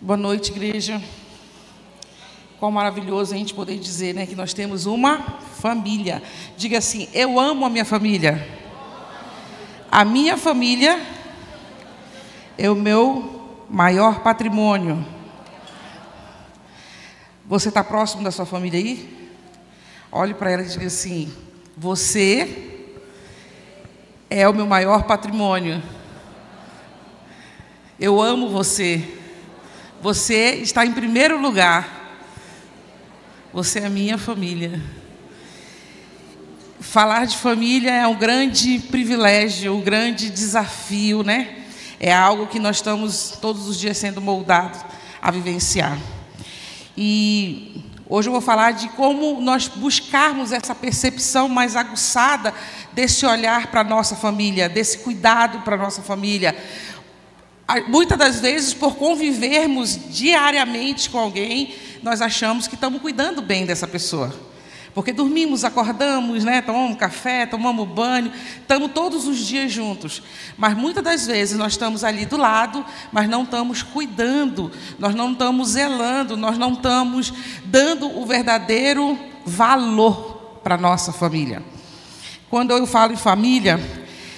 Boa noite, igreja. Qual maravilhoso a gente poder dizer, né, que nós temos uma família. Diga assim: eu amo a minha família. A minha família é o meu maior patrimônio. Você está próximo da sua família aí? Olhe para ela e diga assim: você é o meu maior patrimônio. Eu amo você. Você está em primeiro lugar. Você é a minha família. Falar de família é um grande privilégio, um grande desafio, né? É algo que nós estamos todos os dias sendo moldados a vivenciar. E hoje eu vou falar de como nós buscarmos essa percepção mais aguçada desse olhar para a nossa família, desse cuidado para a nossa família. Muitas das vezes, por convivermos diariamente com alguém, nós achamos que estamos cuidando bem dessa pessoa. Porque dormimos, acordamos, né? Tomamos café, tomamos banho, estamos todos os dias juntos. Mas muitas das vezes nós estamos ali do lado, mas não estamos cuidando, nós não estamos zelando, nós não estamos dando o verdadeiro valor para a nossa família. Quando eu falo em família,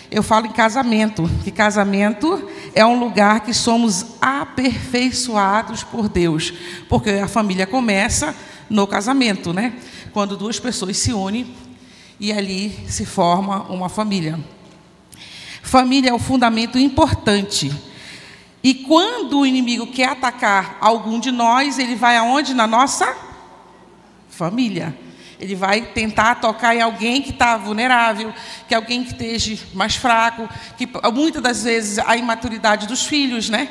eu falo em casamento, que casamento é um lugar que somos aperfeiçoados por Deus, porque a família começa no casamento, né? Quando duas pessoas se unem e ali se forma uma família. Família é um fundamento importante. E quando o inimigo quer atacar algum de nós, ele vai aonde? Na nossa família. Ele vai tentar tocar em alguém que está vulnerável, que é alguém que esteja mais fraco, que muitas das vezes a imaturidade dos filhos, né?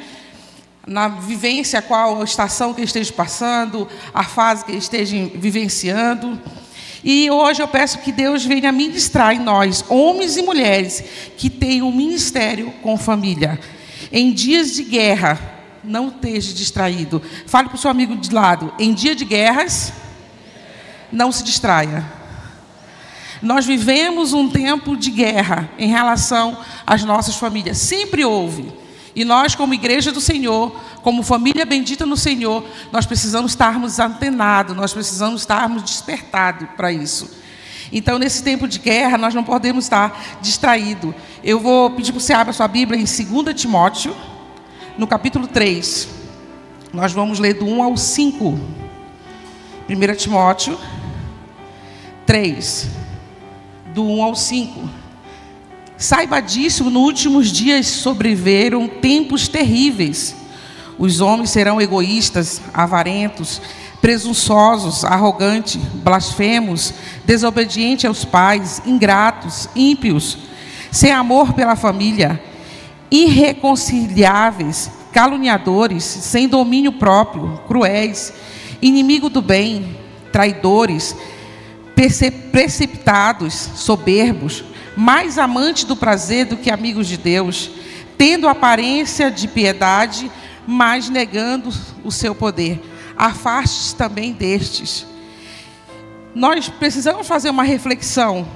Na vivência, qual a estação que esteja passando, a fase que esteja vivenciando. E hoje eu peço que Deus venha ministrar em nós, homens e mulheres, que tenham um ministério com família. Em dias de guerra, não esteja distraído. Fale para o seu amigo de lado: em dia de guerras, não se distraia. Nós vivemos um tempo de guerra em relação às nossas famílias. Sempre houve. E nós, como igreja do Senhor, como família bendita no Senhor, nós precisamos estarmos antenados, nós precisamos estarmos despertados para isso. Então, nesse tempo de guerra, nós não podemos estar distraídos. Eu vou pedir para você abrir a sua Bíblia em 2 Timóteo, no capítulo 3. Nós vamos ler do 1 ao 5. 1 Timóteo 3, do 1 ao 5. Saiba disso, nos últimos dias sobreviveram tempos terríveis. Os homens serão egoístas, avarentos, presunçosos, arrogantes, blasfemos, desobedientes aos pais, ingratos, ímpios, sem amor pela família, irreconciliáveis, caluniadores, sem domínio próprio, cruéis, inimigo do bem, traidores, precipitados, soberbos, mais amantes do prazer do que amigos de Deus, tendo aparência de piedade, mas negando o seu poder. Afaste-se também destes. Nós precisamos fazer uma reflexão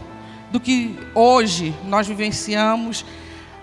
do que hoje nós vivenciamos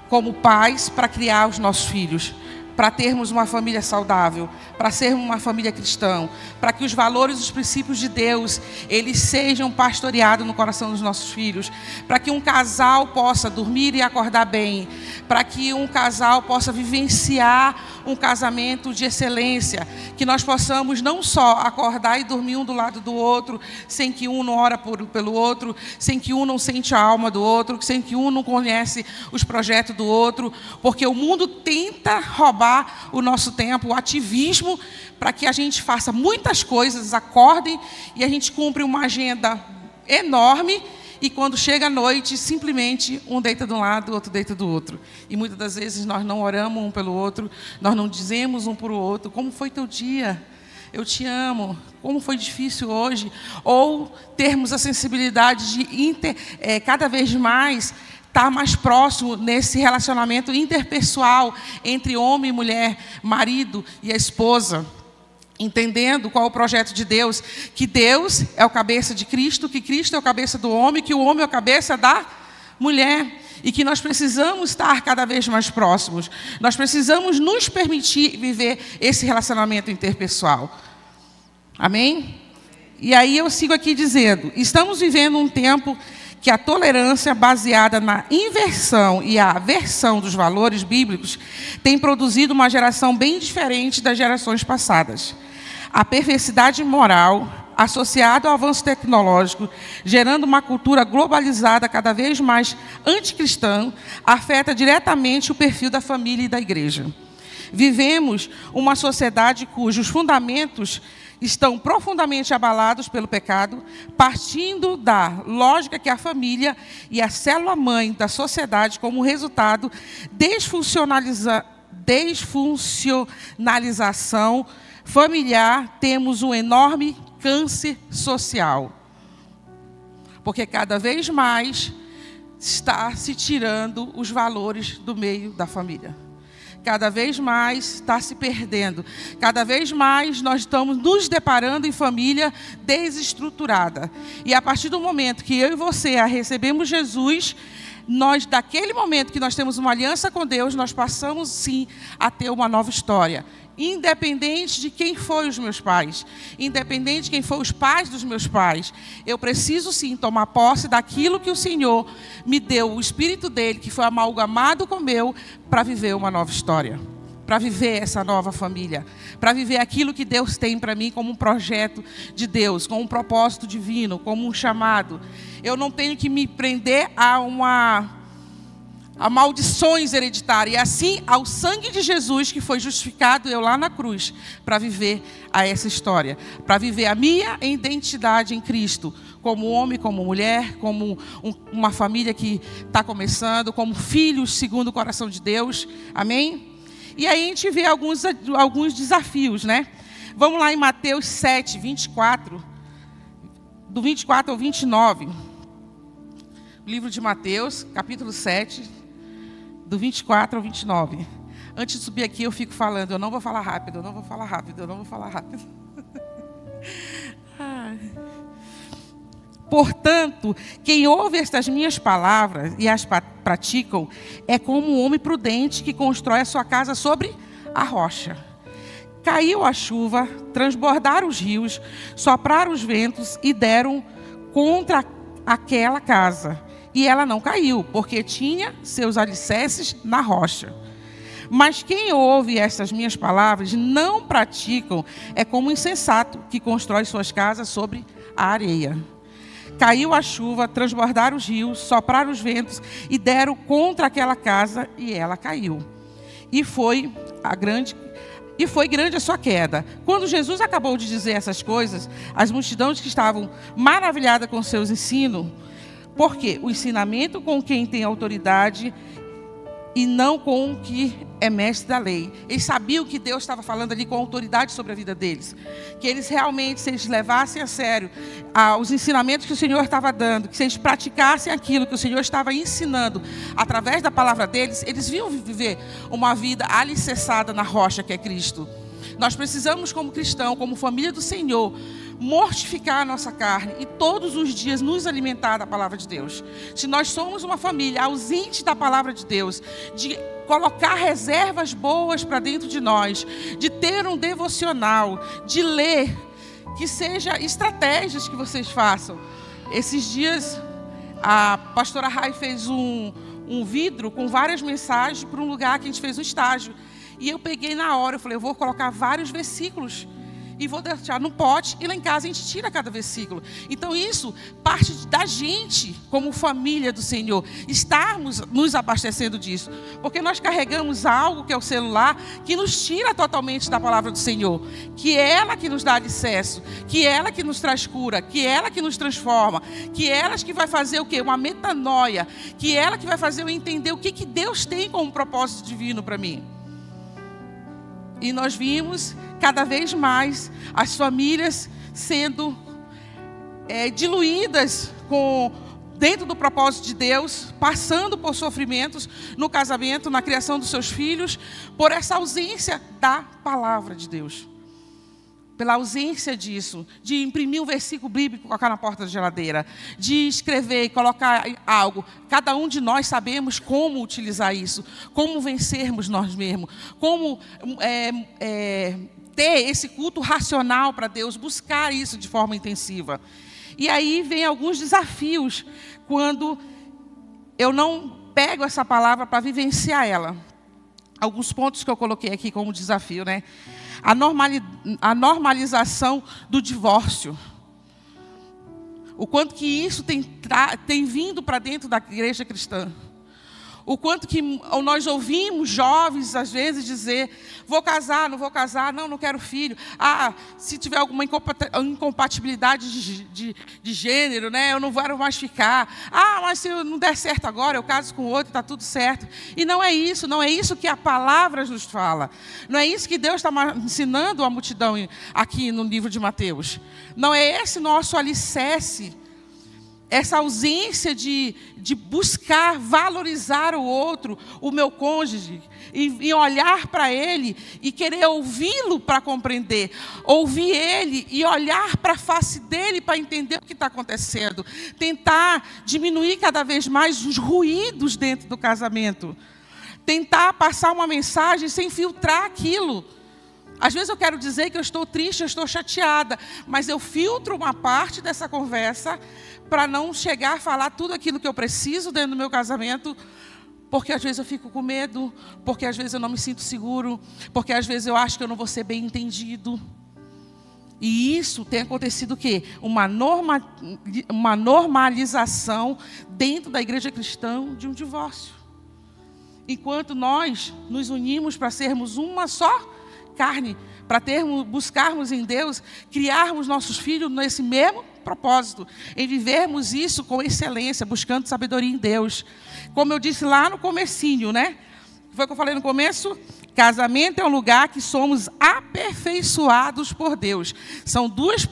como pais para criar os nossos filhos, para termos uma família saudável, para sermos uma família cristã, para que os valores e os princípios de Deus, eles sejam pastoreados no coração dos nossos filhos, para que um casal possa dormir e acordar bem, para que um casal possa vivenciar um casamento de excelência, que nós possamos não só acordar e dormir um do lado do outro, sem que um não ora pelo outro, sem que um não sente a alma do outro, sem que um não conhece os projetos do outro, porque o mundo tenta roubar o nosso tempo, o ativismo, para que a gente faça muitas coisas, acordem e a gente cumpre uma agenda enorme e quando chega a noite, simplesmente um deita de um lado, o outro deita do outro. E muitas das vezes nós não oramos um pelo outro, nós não dizemos um para o outro: como foi teu dia? Eu te amo. Como foi difícil hoje? Ou termos a sensibilidade de cada vez mais estar mais próximo nesse relacionamento interpessoal entre homem e mulher, marido e a esposa, entendendo qual é o projeto de Deus, que Deus é o cabeça de Cristo, que Cristo é o cabeça do homem, que o homem é a cabeça da mulher. e que nós precisamos estar cada vez mais próximos. Nós precisamos nos permitir viver esse relacionamento interpessoal. Amém? E aí eu sigo aqui dizendo, estamos vivendo um tempo que a tolerância baseada na inversão e a aversão dos valores bíblicos tem produzido uma geração bem diferente das gerações passadas. A perversidade moral, associada ao avanço tecnológico, gerando uma cultura globalizada cada vez mais anticristã, afeta diretamente o perfil da família e da igreja. Vivemos uma sociedade cujos fundamentos estão profundamente abalados pelo pecado, partindo da lógica que a família e a célula-mãe da sociedade, como resultado, desfuncionalização familiar, temos um enorme câncer social. Porque cada vez mais está se tirando os valores do meio da família. Cada vez mais está se perdendo. Cada vez mais nós estamos nos deparando em família desestruturada. E a partir do momento que eu e você recebemos Jesus, nós, daquele momento que nós temos uma aliança com Deus, nós passamos sim a ter uma nova história. Independente de quem foi os meus pais, independente de quem foi os pais dos meus pais, eu preciso sim tomar posse daquilo que o Senhor me deu, o Espírito dele, que foi amalgamado com o meu, para viver uma nova história, para viver essa nova família, para viver aquilo que Deus tem para mim como um projeto de Deus, como um propósito divino, como um chamado. Eu não tenho que me prender a maldições hereditárias, e assim ao sangue de Jesus que foi justificado eu lá na cruz, para viver essa história, para viver a minha identidade em Cristo, como homem, como mulher, como uma família que está começando, como filhos segundo o coração de Deus, amém? E aí a gente vê alguns desafios, né? Vamos lá em Mateus 7, 24, do 24 ao 29, livro de Mateus, capítulo 7, do 24 ao 29. Antes de subir aqui, eu fico falando, eu não vou falar rápido, eu não vou falar rápido, eu não vou falar rápido. Portanto, quem ouve estas minhas palavras e as praticam, é como um homem prudente que constrói a sua casa sobre a rocha. Caiu a chuva, transbordaram os rios, sopraram os ventos e deram contra aquela casa. E ela não caiu, porque tinha seus alicerces na rocha. Mas quem ouve estas minhas palavras e não praticam, é como um insensato que constrói suas casas sobre a areia. Caiu a chuva, transbordaram os rios, sopraram os ventos e deram contra aquela casa, e ela caiu. E foi grande a sua queda. Quando Jesus acabou de dizer essas coisas, as multidões que estavam maravilhadas com seus ensinos, porque o ensinamento com quem tem autoridade e não com o que é mestre da lei. Eles sabiam que Deus estava falando ali com autoridade sobre a vida deles. Que eles realmente, se eles levassem a sério os ensinamentos que o Senhor estava dando, que se eles praticassem aquilo que o Senhor estava ensinando através da palavra deles, eles iam viver uma vida alicerçada na rocha que é Cristo. Nós precisamos, como cristão, como família do Senhor, mortificar a nossa carne e todos os dias nos alimentar da palavra de Deus. Se nós somos uma família ausente da palavra de Deus, de colocar reservas boas para dentro de nós, de ter um devocional, de ler, que seja estratégias que vocês façam. Esses dias, a pastora Rai fez um vidro com várias mensagens para um lugar que a gente fez um estágio. E eu peguei na hora, eu falei, eu vou colocar vários versículos e vou deixar no pote, e lá em casa a gente tira cada versículo. Então isso parte da gente, como família do Senhor, estarmos nos abastecendo disso. Porque nós carregamos algo que é o celular, que nos tira totalmente da palavra do Senhor. Que é ela que nos dá acesso, que é ela que nos traz cura, que é ela que nos transforma, que é ela que vai fazer o quê? Uma metanoia, que é ela que vai fazer eu entender o que Deus tem como propósito divino para mim. E nós vimos cada vez mais as famílias sendo diluídas dentro do propósito de Deus, passando por sofrimentos no casamento, na criação dos seus filhos, por essa ausência da palavra de Deus. pela ausência disso, de imprimir um versículo bíblico e colocar na porta da geladeira, de escrever e colocar algo. Cada um de nós sabemos como utilizar isso, como vencermos nós mesmos, como ter esse culto racional para Deus, buscar isso de forma intensiva. E aí vem alguns desafios quando eu não pego essa palavra para vivenciar ela. Alguns pontos que eu coloquei aqui como desafio, né? A normalização do divórcio. O quanto que isso tem vindo para dentro da igreja cristã. O quanto que nós ouvimos jovens, às vezes, dizer: vou casar, não quero filho. Se tiver alguma incompatibilidade de gênero, né, eu não quero mais ficar. Mas se não der certo agora, eu caso com outro, está tudo certo. E não é isso que a palavra nos fala. Não é isso que Deus está ensinando a multidão aqui no livro de Mateus. Não é esse nosso alicerce. Essa ausência de buscar valorizar o outro, o meu cônjuge, e olhar para ele e querer ouvi-lo para compreender, ouvir ele e olhar para a face dele para entender o que está acontecendo, tentar diminuir cada vez mais os ruídos dentro do casamento, tentar passar uma mensagem sem filtrar aquilo. Às vezes eu quero dizer que eu estou triste, eu estou chateada, mas eu filtro uma parte dessa conversa para não chegar a falar tudo aquilo que eu preciso dentro do meu casamento, porque às vezes eu fico com medo, porque às vezes eu não me sinto seguro, porque às vezes eu acho que eu não vou ser bem entendido. E isso tem acontecido o quê? Uma normalização dentro da igreja cristã de um divórcio. Enquanto nós nos unimos para sermos uma só carne, para buscarmos em Deus, criarmos nossos filhos nesse mesmo propósito, em vivermos isso com excelência, buscando sabedoria em Deus. Como eu disse lá no comecinho, né? Foi o que eu falei no começo? Casamento é um lugar que somos aperfeiçoados por Deus. São duas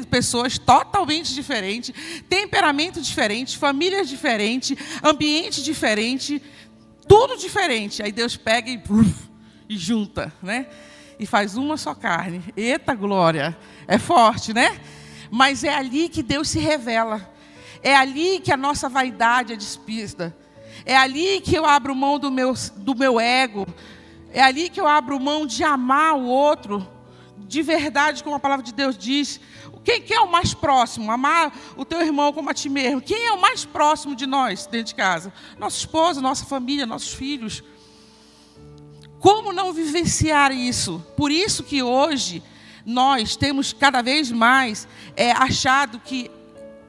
pessoas totalmente diferentes, temperamento diferente, famílias diferentes, ambiente diferente, tudo diferente. Aí Deus pega e junta, né? E faz uma só carne. Eita glória! É forte, né? Mas é ali que Deus se revela. É ali que a nossa vaidade é despida. É ali que eu abro mão do meu ego. É ali que eu abro mão de amar o outro de verdade, como a palavra de Deus diz. Quem é o mais próximo? Amar o teu irmão como a ti mesmo. Quem é o mais próximo de nós dentro de casa? Nossa esposa, nossa família, nossos filhos. Como não vivenciar isso? Por isso que hoje nós temos cada vez mais achado que,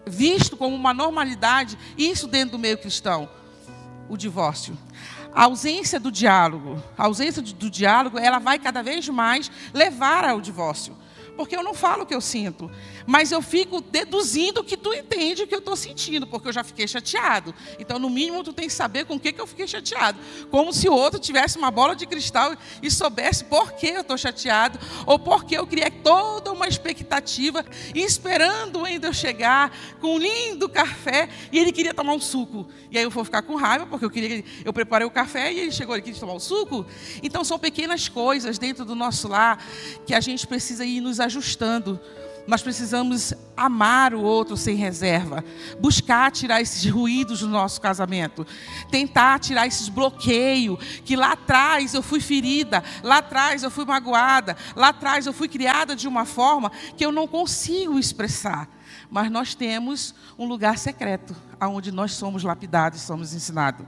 visto como uma normalidade, isso dentro do meio cristão, o divórcio. A ausência do diálogo. A ausência do diálogo, ela vai cada vez mais levar ao divórcio. Porque eu não falo o que eu sinto, mas eu fico deduzindo que tu entende o que eu estou sentindo, porque eu já fiquei chateado. Então, no mínimo, tu tem que saber com o que eu fiquei chateado. Como se o outro tivesse uma bola de cristal e soubesse por que eu estou chateado, ou porque eu criei toda uma expectativa, esperando ainda eu chegar com um lindo café, e ele queria tomar um suco. E aí eu vou ficar com raiva, porque eu preparei o café e ele chegou, ele queria tomar um suco. Então, são pequenas coisas dentro do nosso lar que a gente precisa ir nos ajustando. Nós precisamos amar o outro sem reserva, buscar tirar esses ruídos do nosso casamento, tentar tirar esses bloqueios, que lá atrás eu fui ferida, lá atrás eu fui magoada, lá atrás eu fui criada de uma forma que eu não consigo expressar. Mas nós temos um lugar secreto, onde nós somos lapidados, somos ensinados.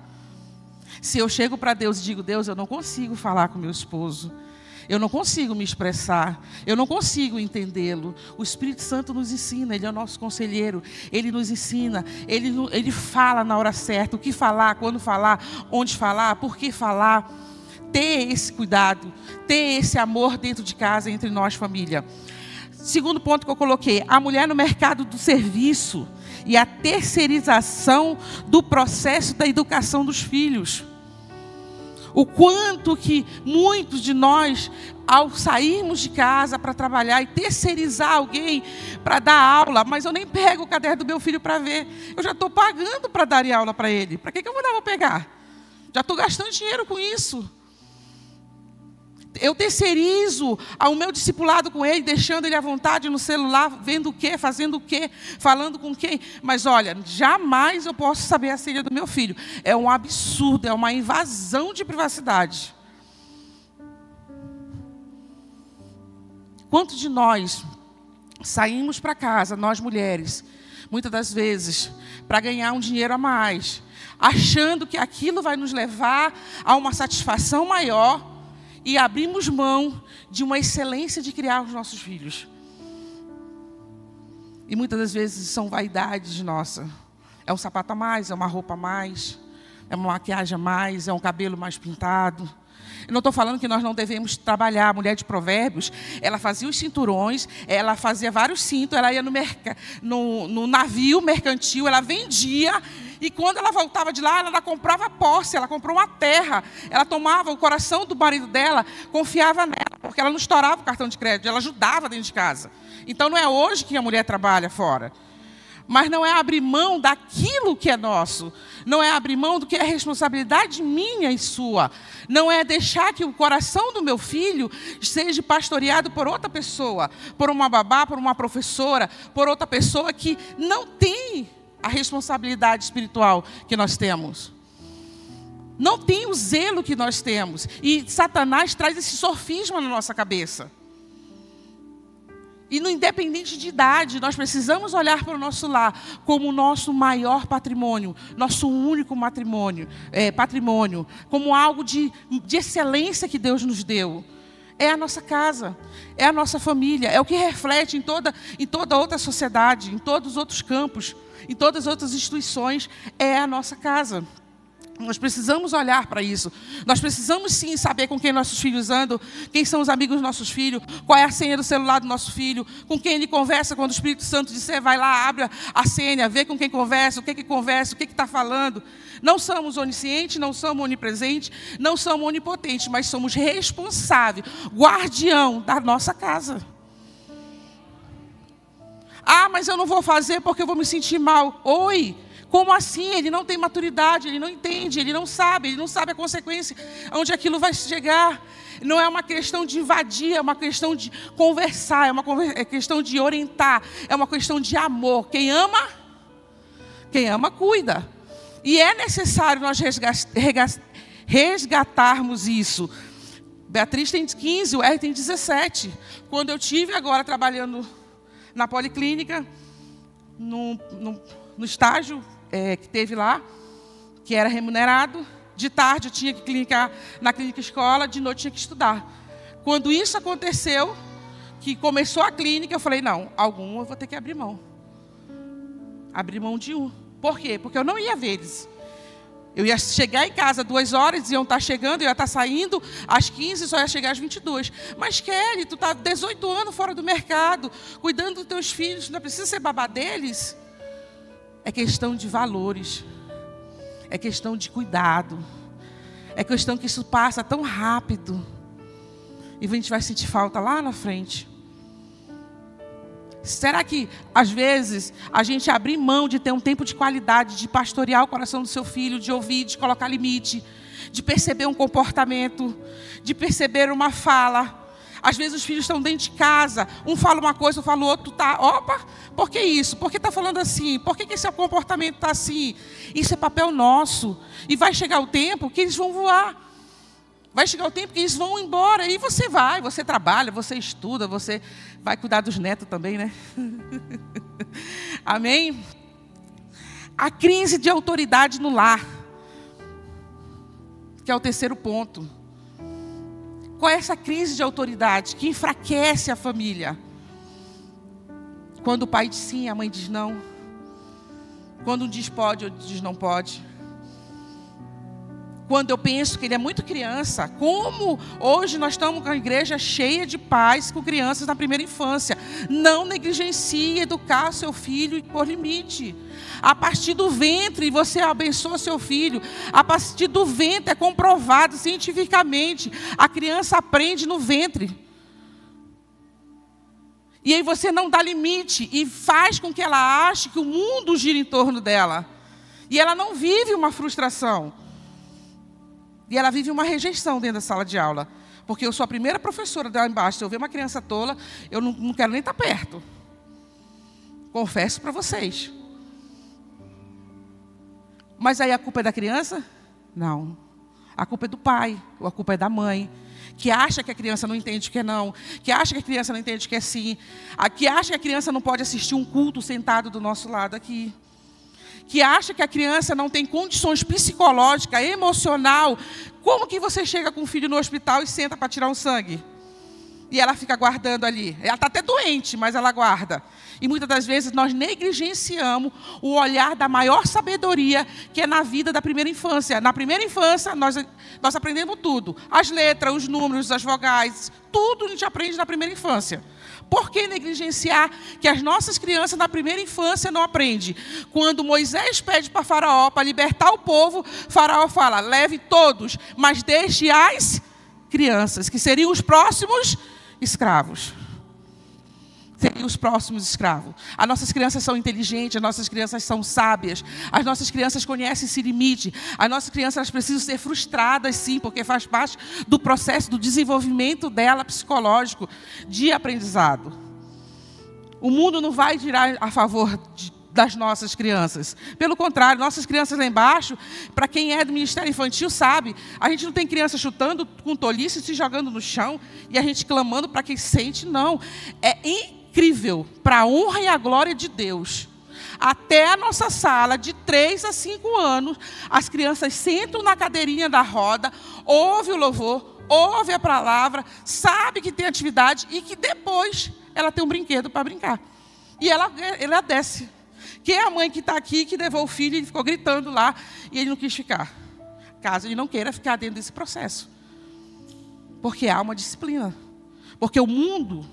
Se eu chego para Deus e digo: Deus, eu não consigo falar com meu esposo, eu não consigo me expressar, eu não consigo entendê-lo. O Espírito Santo nos ensina, Ele é o nosso conselheiro. Ele nos ensina, Ele fala na hora certa, o que falar, quando falar, onde falar, por que falar. Ter esse cuidado, ter esse amor dentro de casa, entre nós, família. Segundo ponto que eu coloquei: a mulher no mercado do serviço e a terceirização do processo da educação dos filhos. O quanto que muitos de nós, ao sairmos de casa para trabalhar e terceirizar alguém para dar aula, mas eu nem pego o caderno do meu filho para ver, eu já estou pagando para dar aula para ele. Para que eu vou pegar? Já estou gastando dinheiro com isso. Eu terceirizo o meu discipulado com ele, deixando ele à vontade no celular, vendo o quê, fazendo o quê, falando com quem. Mas olha, jamais eu posso saber a senha do meu filho. É um absurdo, é uma invasão de privacidade. Quantos de nós saímos para casa, nós mulheres, muitas das vezes, para ganhar um dinheiro a mais, achando que aquilo vai nos levar a uma satisfação maior e abrimos mão de uma excelência de criar os nossos filhos. E muitas das vezes são vaidades nossas. É um sapato a mais, é uma roupa a mais, é uma maquiagem a mais, é um cabelo mais pintado. Eu não estou falando que nós não devemos trabalhar. A mulher de Provérbios, ela fazia os cinturões, ela fazia vários cintos, ela ia no navio mercantil, ela vendia, e quando ela voltava de lá, ela comprava posse, ela comprou uma terra, ela tomava o coração do marido dela, confiava nela, porque ela não estourava o cartão de crédito, ela ajudava dentro de casa. Então não é hoje que a mulher trabalha fora. Mas não é abrir mão daquilo que é nosso. Não é abrir mão do que é responsabilidade minha e sua. Não é deixar que o coração do meu filho seja pastoreado por outra pessoa. Por uma babá, por uma professora, por outra pessoa que não tem a responsabilidade espiritual que nós temos. Não tem o zelo que nós temos. E Satanás traz esse sofisma na nossa cabeça. E no independente de idade, nós precisamos olhar para o nosso lar como o nosso maior patrimônio, nosso único patrimônio, como algo de excelência que Deus nos deu. É a nossa casa, é a nossa família, é o que reflete em toda outra sociedade, em todos os outros campos, em todas as outras instituições, é a nossa casa. Nós precisamos olhar para isso. Nós precisamos sim saber com quem nossos filhos andam, quem são os amigos dos nossos filhos, qual é a senha do celular do nosso filho, com quem ele conversa quando o Espírito Santo disser, vai lá, abre a senha, vê com quem conversa, o que está falando. Não somos oniscientes, não somos onipresentes, não somos onipotentes, mas somos responsáveis, guardião da nossa casa. Ah, mas eu não vou fazer porque eu vou me sentir mal. Oi! Como assim? Ele não tem maturidade, ele não entende, ele não sabe a consequência, onde aquilo vai chegar. Não é uma questão de invadir, é uma questão de conversar, é questão de orientar, é uma questão de amor. Quem ama, cuida. E é necessário nós resgatarmos isso. Beatriz tem 15, o R tem 17. Quando eu tive agora trabalhando na policlínica, no estágio que teve lá, que era remunerado, de tarde eu tinha que clinicar na clínica escola, de noite eu tinha que estudar. Quando isso aconteceu, que começou a clínica, eu falei, não, algum eu vou ter que abrir mão. Abrir mão de um. Por quê? Porque eu não ia ver eles. Eu ia chegar em casa 2 horas, iam estar chegando, eu ia estar saindo às 15, só ia chegar às 22. Mas Kelly, tu está 18 anos fora do mercado, cuidando dos teus filhos, não precisa ser babá deles? É questão de valores, é questão de cuidado, é questão que isso passa tão rápido e a gente vai sentir falta lá na frente. Será que, às vezes, a gente abrir mão de ter um tempo de qualidade, de pastorear o coração do seu filho, de ouvir, de colocar limite, de perceber um comportamento, de perceber uma fala? Às vezes os filhos estão dentro de casa, um fala uma coisa, fala o outro, tá, opa, por que isso? Por que está falando assim? Por que esse comportamento está assim? Isso é papel nosso. E vai chegar o tempo que eles vão voar. Vai chegar o tempo que eles vão embora. E você trabalha, você estuda, você vai cuidar dos netos também, né? Amém? A crise de autoridade no lar, que é o terceiro ponto. Qual é essa crise de autoridade que enfraquece a família? Quando o pai diz sim, a mãe diz não. Quando um diz pode, outro diz não pode. Quando eu penso que ele é muito criança, como hoje nós estamos com a igreja cheia de pais com crianças na primeira infância. Não negligencie educar seu filho por limite. A partir do ventre você abençoa seu filho. A partir do ventre é comprovado cientificamente. A criança aprende no ventre. E aí você não dá limite e faz com que ela ache que o mundo gira em torno dela. E ela não vive uma frustração. E ela vive uma rejeição dentro da sala de aula. Porque eu sou a primeira professora lá embaixo. Se eu ver uma criança tola, eu não quero nem estar perto. Confesso para vocês. Mas aí a culpa é da criança? Não. A culpa é do pai, ou a culpa é da mãe, que acha que a criança não entende o que é não, que acha que a criança não entende o que é sim, que acha que a criança não pode assistir um culto sentado do nosso lado aqui, que acha que a criança não tem condições psicológicas, emocional. Como que você chega com um filho no hospital e senta para tirar um sangue? E ela fica guardando ali. Ela está até doente, mas ela guarda. E muitas das vezes nós negligenciamos o olhar da maior sabedoria que é na vida da primeira infância. Na primeira infância, nós aprendemos tudo. As letras, os números, as vogais, tudo a gente aprende na primeira infância. Por que negligenciar que as nossas crianças na primeira infância não aprendem? Quando Moisés pede para Faraó, para libertar o povo, Faraó fala, leve todos, mas deixe as crianças, que seriam os próximos escravos. Seriam os próximos escravos. As nossas crianças são inteligentes, as nossas crianças são sábias, as nossas crianças conhecem esse limite, as nossas crianças elas precisam ser frustradas, sim, porque faz parte do processo do desenvolvimento dela psicológico, de aprendizado. O mundo não vai girar a favor das nossas crianças. Pelo contrário, nossas crianças lá embaixo, para quem é do Ministério Infantil sabe, a gente não tem criança chutando com tolice, se jogando no chão, e a gente clamando para quem sente, não. É incrível, para a honra e a glória de Deus. Até a nossa sala, de 3 a 5 anos, as crianças sentam na cadeirinha da roda, ouvem o louvor, ouvem a palavra, sabe que tem atividade e que depois ela tem um brinquedo para brincar. E ela desce. Quem é a mãe que está aqui, que levou o filho e ficou gritando lá e ele não quis ficar? Caso ele não queira ficar dentro desse processo. Porque há uma disciplina. Porque o mundo,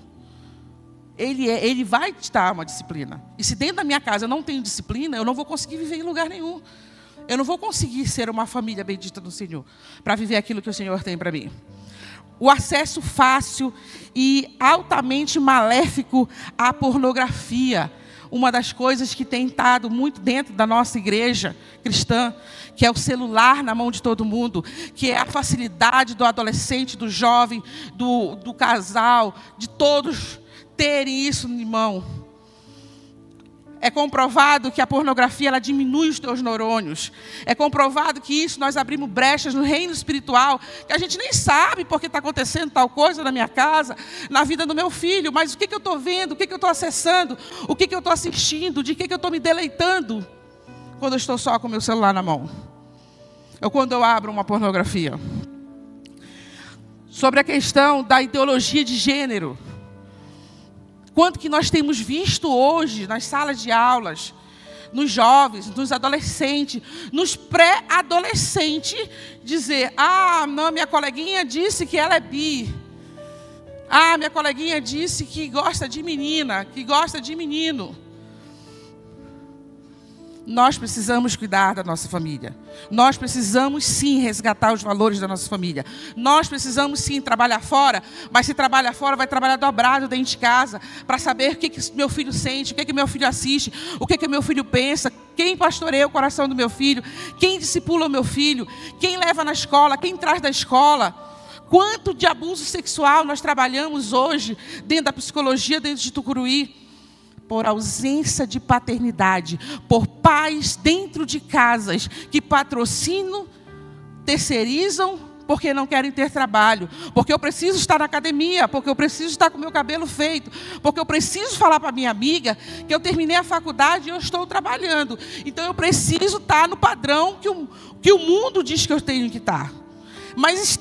ele vai te dar uma disciplina. E se dentro da minha casa eu não tenho disciplina, eu não vou conseguir viver em lugar nenhum. Eu não vou conseguir ser uma família bendita do Senhor, para viver aquilo que o Senhor tem para mim. O acesso fácil e altamente maléfico à pornografia. Uma das coisas que tem estado muito dentro da nossa igreja cristã, que é o celular na mão de todo mundo, que é a facilidade do adolescente, do jovem, do casal, de todos terem isso em mão. É comprovado que a pornografia ela diminui os teus neurônios. É comprovado que isso nós abrimos brechas no reino espiritual, que a gente nem sabe porque está acontecendo tal coisa na minha casa, na vida do meu filho, mas o que eu estou vendo, o que eu estou acessando, o que eu estou assistindo, de que eu estou me deleitando quando eu estou só com o meu celular na mão. Ou quando eu abro uma pornografia. Sobre a questão da ideologia de gênero. Quanto que nós temos visto hoje nas salas de aulas, nos jovens, nos adolescentes, nos pré-adolescentes, dizer, não, minha coleguinha disse que ela é bi. Minha coleguinha disse que gosta de menina, que gosta de menino. Nós precisamos cuidar da nossa família. Nós precisamos, sim, resgatar os valores da nossa família. Nós precisamos, sim, trabalhar fora, mas se trabalhar fora, vai trabalhar dobrado dentro de casa, para saber o que meu filho sente, o que meu filho assiste, o que meu filho pensa, quem pastoreia o coração do meu filho, quem discipula o meu filho, quem leva na escola, quem traz da escola. Quanto de abuso sexual nós trabalhamos hoje, dentro da psicologia, dentro de Tucuruí, por ausência de paternidade, por pais dentro de casas que patrocinam, terceirizam, porque não querem ter trabalho, porque eu preciso estar na academia, porque eu preciso estar com o meu cabelo feito, porque eu preciso falar para minha amiga que eu terminei a faculdade e eu estou trabalhando. Então eu preciso estar no padrão que o mundo diz que eu tenho que estar. Mas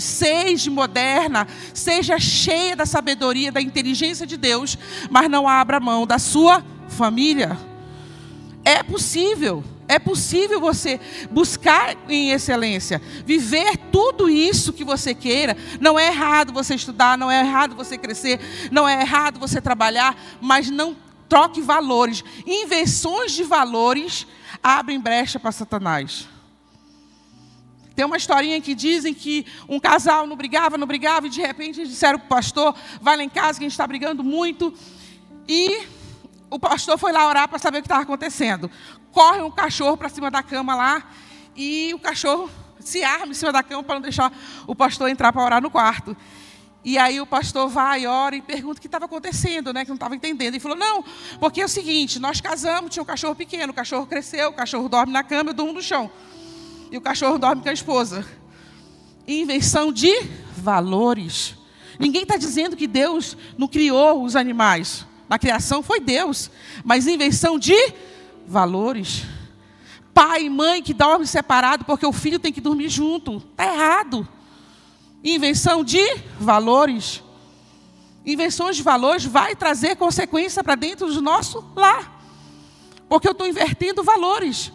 seja moderna, seja cheia da sabedoria, da inteligência de Deus, mas não abra mão da sua família. É possível você buscar em excelência, viver tudo isso que você queira. Não é errado você estudar, não é errado você crescer, não é errado você trabalhar, mas não troque valores. Inversões de valores abrem brecha para Satanás. Tem uma historinha que dizem que um casal não brigava, e de repente eles disseram para o pastor, vai lá em casa que a gente está brigando muito. E o pastor foi lá orar para saber o que estava acontecendo. Corre um cachorro para cima da cama lá, e o cachorro se arma em cima da cama para não deixar o pastor entrar para orar no quarto. E aí o pastor vai, ora e pergunta o que estava acontecendo, né? Que não estava entendendo. E falou, não, porque é o seguinte, nós casamos, tinha um cachorro pequeno, o cachorro cresceu, o cachorro dorme na cama, eu durmo no chão. E o cachorro dorme com a esposa. Invenção de valores. Ninguém está dizendo que Deus não criou os animais. Na criação foi Deus. Mas invenção de valores. Pai e mãe que dormem separado porque o filho tem que dormir junto. Está errado. Invenção de valores. Invenções de valores vai trazer consequência para dentro do nosso lar. Porque eu estou invertendo valores.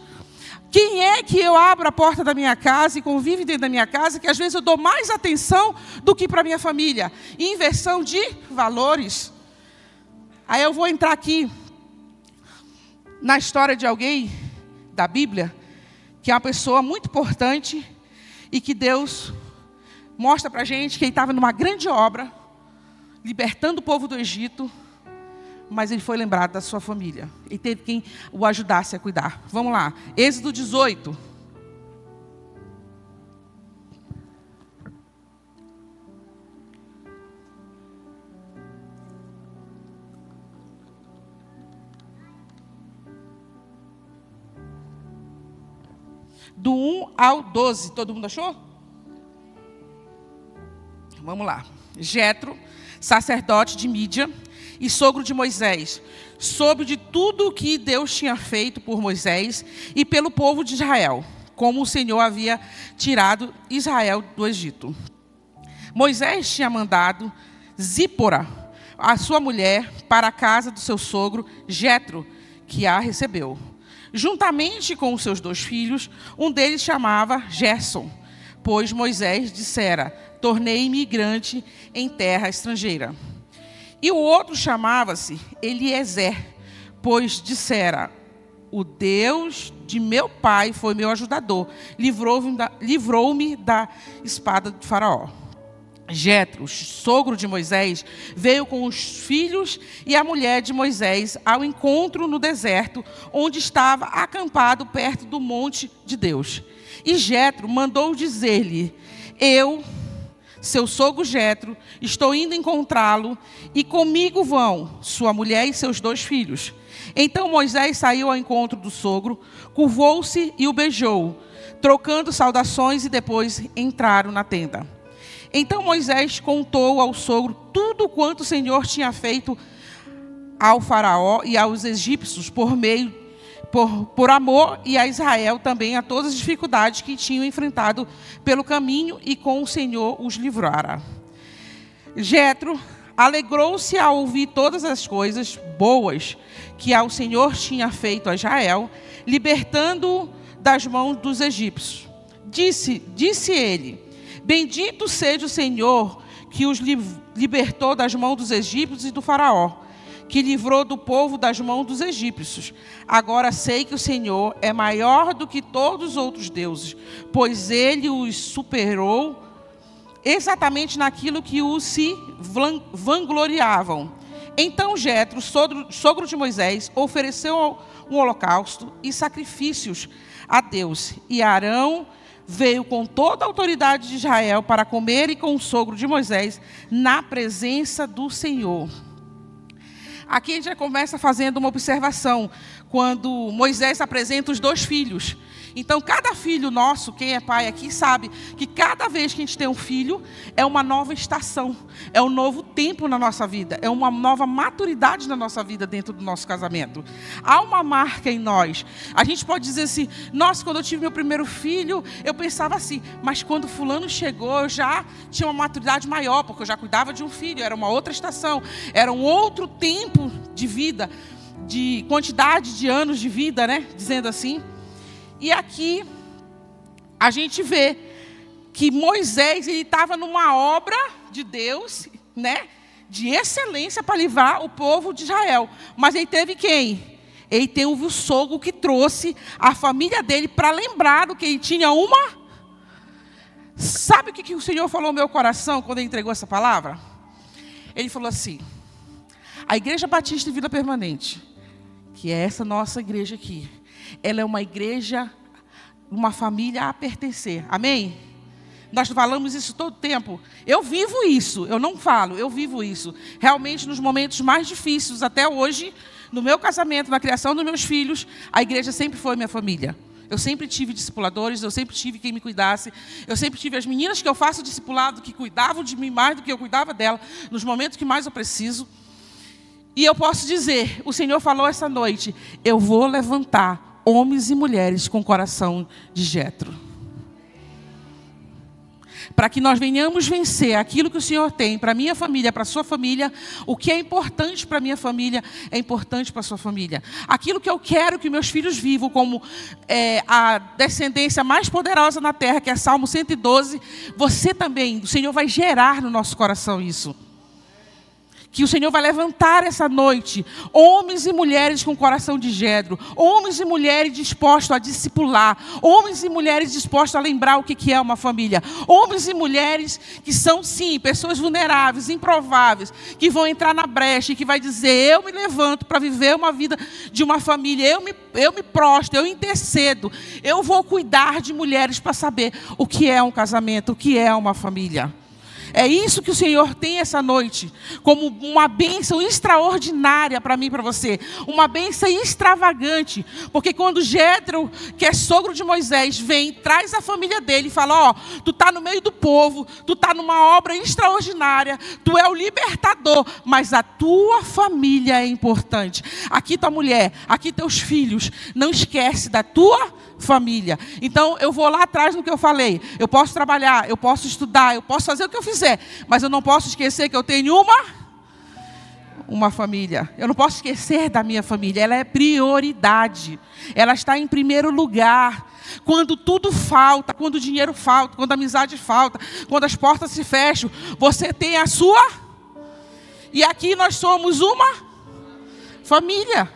Quem é que eu abro a porta da minha casa e convive dentro da minha casa que às vezes eu dou mais atenção do que para a minha família? Inversão de valores. Aí eu vou entrar aqui na história de alguém da Bíblia, que é uma pessoa muito importante e que Deus mostra para a gente que ele estava numa grande obra, libertando o povo do Egito, mas ele foi lembrado da sua família. E teve quem o ajudasse a cuidar. Vamos lá. Êxodo 18. Do 1 ao 12. Todo mundo achou? Vamos lá. Jetro, sacerdote de Mídia e sogro de Moisés, soube de tudo o que Deus tinha feito por Moisés e pelo povo de Israel, como o Senhor havia tirado Israel do Egito. Moisés tinha mandado Zípora, a sua mulher, para a casa do seu sogro Jetro, que a recebeu. Juntamente com os seus 2 filhos, um deles chamava Gerson, pois Moisés dissera, tornei-me imigrante em terra estrangeira. E o outro chamava-se Eliezer, pois dissera, o Deus de meu pai foi meu ajudador, livrou-me da espada de Faraó. Jetro, sogro de Moisés, veio com os filhos e a mulher de Moisés ao encontro no deserto, onde estava acampado perto do monte de Deus. E Jetro mandou dizer-lhe, eu, seu sogro Jetro, estou indo encontrá-lo, e comigo vão sua mulher e seus 2 filhos. Então Moisés saiu ao encontro do sogro, curvou-se e o beijou, trocando saudações, e depois entraram na tenda. Então Moisés contou ao sogro tudo quanto o Senhor tinha feito ao faraó e aos egípcios por amor, e a Israel também a todas as dificuldades que tinham enfrentado pelo caminho, e com o Senhor os livrara. Jetro alegrou-se ao ouvir todas as coisas boas que ao Senhor tinha feito a Israel, libertando-o das mãos dos egípcios. Disse ele, bendito seja o Senhor que os libertou das mãos dos egípcios e do faraó, que livrou do povo das mãos dos egípcios. Agora sei que o Senhor é maior do que todos os outros deuses, pois ele os superou exatamente naquilo que os se vangloriavam. Então Jetro, sogro de Moisés, ofereceu um holocausto e sacrifícios a Deus. E Arão veio com toda a autoridade de Israel para comer com o sogro de Moisés na presença do Senhor. Aqui a gente já começa fazendo uma observação, quando Moisés apresenta os 2 filhos. Então, cada filho nosso, quem é pai aqui, sabe que cada vez que a gente tem um filho, é uma nova estação, é um novo tempo na nossa vida, é uma nova maturidade na nossa vida dentro do nosso casamento. Há uma marca em nós. A gente pode dizer assim, nossa, quando eu tive meu primeiro filho, eu pensava assim, mas quando fulano chegou, eu já tinha uma maturidade maior, porque eu já cuidava de um filho, era uma outra estação, era um outro tempo de vida, de quantidade de anos de vida, né? Dizendo assim. E aqui a gente vê que Moisés estava numa obra de Deus, né, de excelência para livrar o povo de Israel. Mas ele teve quem? Ele teve o sogro que trouxe a família dele para lembrar do que ele tinha uma. Sabe o que o Senhor falou no meu coração quando ele entregou essa palavra? Ele falou assim, a Igreja Batista em Vida Permanente, que é essa nossa igreja aqui, ela é uma igreja uma família a pertencer. Amém? Nós falamos isso todo tempo. Eu vivo isso, eu não falo, eu vivo isso. Realmente, nos momentos mais difíceis, até hoje, no meu casamento, na criação dos meus filhos, a igreja sempre foi minha família. Eu sempre tive discipuladores, eu sempre tive quem me cuidasse. Eu sempre tive as meninas que eu faço discipulado, que cuidavam de mim mais do que eu cuidava dela, nos momentos que mais eu preciso. E eu posso dizer, o Senhor falou essa noite, eu vou levantar homens e mulheres com o coração de Jétro. Para que nós venhamos vencer aquilo que o Senhor tem para a minha família, para a sua família. O que é importante para a minha família, é importante para a sua família. Aquilo que eu quero que meus filhos vivam como a descendência mais poderosa na terra, que é Salmo 112, você também, o Senhor vai gerar no nosso coração isso. Que o Senhor vai levantar essa noite homens e mulheres com coração de Jétro, homens e mulheres dispostos a discipular, homens e mulheres dispostos a lembrar o que é uma família, homens e mulheres que são, sim, pessoas vulneráveis, improváveis, que vão entrar na brecha e que vai dizer, eu me levanto para viver uma vida de uma família, eu me prostro, eu intercedo, eu vou cuidar de mulheres para saber o que é um casamento, o que é uma família. É isso que o Senhor tem essa noite, como uma bênção extraordinária para mim e para você. Uma bênção extravagante. Porque quando Jétro, que é sogro de Moisés, vem, traz a família dele e fala, tu está no meio do povo, tu está numa obra extraordinária, tu é o libertador, mas a tua família é importante. Aqui tua mulher, aqui teus filhos, não esquece da tua família. Então eu vou lá atrás no que eu falei. Eu posso trabalhar, eu posso estudar, eu posso fazer o que eu fizer, mas eu não posso esquecer que eu tenho uma família. Eu não posso esquecer da minha família. Ela é prioridade. Ela está em primeiro lugar. Quando tudo falta, quando o dinheiro falta, quando a amizade falta, quando as portas se fecham, você tem a sua. E aqui nós somos uma família.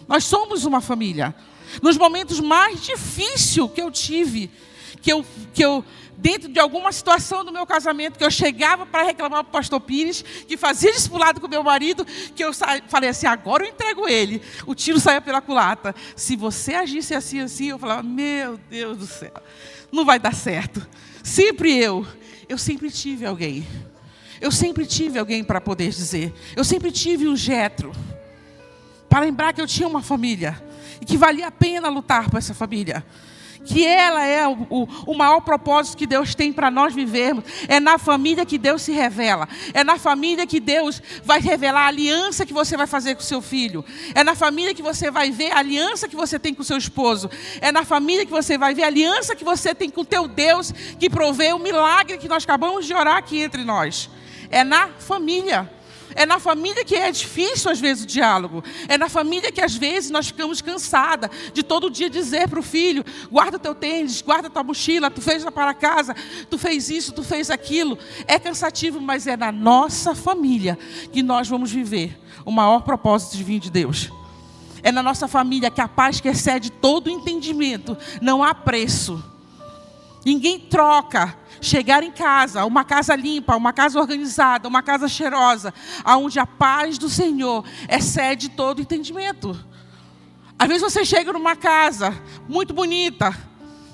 Nós somos uma família. Nos momentos mais difíceis que eu tive, que eu dentro de alguma situação do meu casamento, que eu chegava para reclamar para o pastor Pires, que fazia discipulado com o meu marido, que eu falei assim, agora eu entrego ele. O tiro saia pela culatra. Se você agisse assim, eu falava, meu Deus do céu, não vai dar certo. Sempre eu sempre tive alguém. Eu sempre tive alguém para poder dizer. Eu sempre tive um Jétro, para lembrar que eu tinha uma família. E que valia a pena lutar por essa família. Que ela é o maior propósito que Deus tem para nós vivermos. É na família que Deus se revela. É na família que Deus vai revelar a aliança que você vai fazer com seu filho. É na família que você vai ver a aliança que você tem com seu esposo. É na família que você vai ver a aliança que você tem com o teu Deus, que provê o milagre que nós acabamos de orar aqui entre nós. É na família. É na família que é difícil às vezes o diálogo. É na família que às vezes nós ficamos cansadas de todo dia dizer para o filho, guarda teu tênis, guarda tua mochila, tu fez lá para casa, tu fez isso, tu fez aquilo. É cansativo, mas é na nossa família que nós vamos viver o maior propósito divino de Deus. É na nossa família que a paz que excede todo entendimento, não há preço. Ninguém troca chegar em casa, uma casa limpa, uma casa organizada, uma casa cheirosa, onde a paz do Senhor excede todo entendimento. Às vezes você chega numa casa muito bonita,